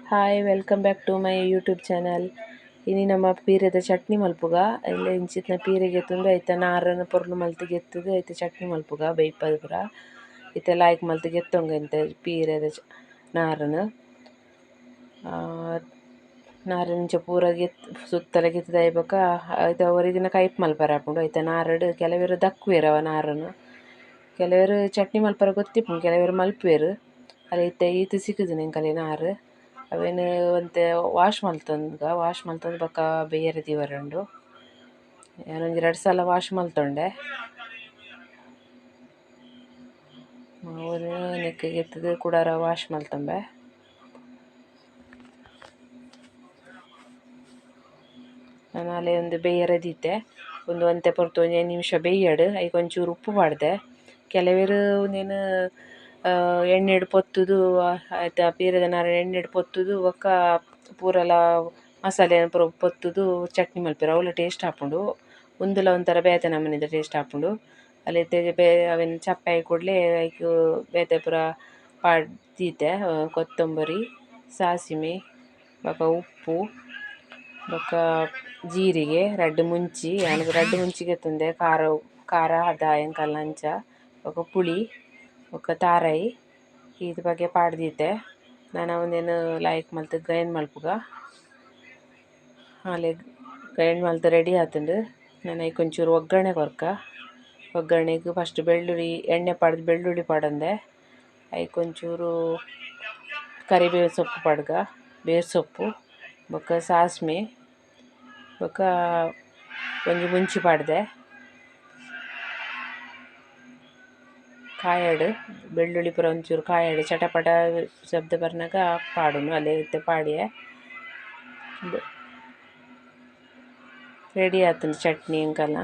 Hi welcome back to my YouTube channel. ಇನಿ ನಮ್ಮ ಪೀರೆದ ಚಟ್ನಿ ಮಲ್ಪುಗ ಎಲ್ಲ ಇಂಚಿತ್ನ ಪೀರೆಗೆ ತುಂಡು ಐತ ನಾರನ ಪೊರ್ಲು ಮಲ್ತಿಗೆ ಎತ್ತುದು ಐತೆ ಚಟ್ನಿ ಮಲ್ಪುಗ ಬೈಪದ ಪೂರ ಇತ್ತೆ ಲಾಯ್ಕ್ ಮಲ್ತಿಗೆ ಎತ್ತೊಂಗ ಇಂತ ಪೀರೆದ ನಾರನು ನಾರಿಂಚ ಪೂರ ಸುತ್ತಲ ಗೆತ್ತದ ಐಬಕ ಐತ ಒರಿದಿನ ಕೈಪ್ ಮಲ್ಪರ ಹಾಕೊಂಡು ಐತ ನಾರಡು ಕೆಲವೆರು ದಕ್ಕುವೆರವ ನಾರನು ಕೆಲವೆರು ಚಟ್ನಿ ಮಲ್ಪರ ಗೊತ್ತಿಪ್ಪುಂಡು ಕೆಲವೆರು ಮಲ್ಪುವೆರು ಅಲ್ಲಿ ಇತ್ತೆ ಈತ್ ಸಿಕ್ಕುದು ನಿಂಕಲೆ ನಾರು ಅವೇನು ಒಂತೆ ವಾಶ್ ಮಲ್ತೊಂದು ಬೊಕ್ಕ ಬೇಯರೆ ದಿವರಂಡು ನಾನೊಂದು 2 ಸಲ ವಾಶ್ ಮಲ್ತೊಂಡೆ ಅವನು ನೆಕ್ಕೆಗೆ ಎತ್ತದು ಕೂಡಾರ ವಾಶ್ ಮಲ್ತೊಂಬೆ. ನಾನು ಅಲ್ಲೇ ಒಂದು ಬೇಯರೆ ದೀತೆ ಒಂದು ಒಂತೆ ಪೊರ್ತು 1 ನಿಮಿಷ ಬೇಯ್ಯಡು ಐಕ್ ಒಂಚೂರು ಉಪ್ಪು ಪಾಡ್ದೆ. ಕೆಲವೆರು ಒಂದೇನು ಎಣ್ಣೆಡು ಪೊತ್ತುದು ಐತ ಪೀರೆದ ನಾರ ಎಣ್ಣೆಡು ಪೊತ್ತುದು ಬೊಕ್ಕ ಪೂರಲ ಮಸಾಲೆ ಪೂರ ಪೊತ್ತುದು ಚಟ್ನಿ ಮಲ್ಪೆರ್ ಅವಲ ಟೇಸ್ಟ್ ಆಪುಂಡು. ಉಂದುಲ ಒಂಥರ ಬೇತೆ ನಮುನಿದ ಟೇಸ್ಟ್ ಆಪುಂಡು. ಅಲ್ಲಿ ಅವೆನ್ ಚಪ್ಪೆ ಆಯಿ ಕೂಡಲೇ ಐಕ್ ಬೇತೆ ಪೂರ ದೀತೆ ಕೊತ್ತಂಬರಿ ಸಾಸಿಮೆ ಬೊಕ ಉಪ್ಪು ಬೊಕ ಜೀರಿಗೆ ರಡ್ಡ್ ಮುಂಚಿ ರಡ್ಡ್ ಮುಂಚಿಗೆ ಎತ್ತುಂಡೆ ಖಾರ ಹದ ಎಂಕಲ್ನ ಅಂಚ ಬೊಕ ಪುಳಿ ಬೊಕ ತಾರಾಯಿ ಈತ್ ಬಗೆ ಪಾಡ್ದೀತೆ. ನಾನು ಒಂದೇನು ಲಾಯ್ಕ್ ಮಲ್ತ್ ಗ್ರೈಂಡ್ ಮಲ್ಪುಗ ಆಲೆ ಗ್ರೈಂಡ್ ಮಲ್ತ್ ರೆಡಿ ಆತುಂಡು. ನಾನು ಐಕ್ ಒಂಚೂರು ಒಗ್ಗರಣೆ ಕೊರ್ಕ ಒಗ್ಗರಣೆಗ್ ಫಸ್ಟ್ ಬೆಳ್ಳುಳ್ಳಿ ಎಣ್ಣೆ ಪಾಡ್ದ್ ಬೆಳ್ಳುಳ್ಳಿ ಪಾಡಂದೆ ಐಕ್ ಒಂಚೂರು ಕರಿಬೇವು ಸೊಪ್ಪು ಪಾಡ್ಗ ಬೇರ್ ಸೊಪ್ಪು ಬೊಕ ಸಾಸ್ಮೆ ಬೊಕ ಒಂಜಿ ಮುಂಚಿ ಪಾಡ್ದೆ ಕಾಯಡ್ ಬೆಳ್ಳುಳ್ಳಿ ಪೂರ ಒಂಚೂರು ಕಾಯಡ್ ಚಟಪಟ ಶಬ್ದ ಬರ್ನಗ ಪಾಡುನು ಅಲೆ ಇತ್ತೆ ಪಾಡ್ಯೆ ರೆಡಿ ಆತುಂಡು ಚಟ್ನಿ ಎಂಕಲ್ನ.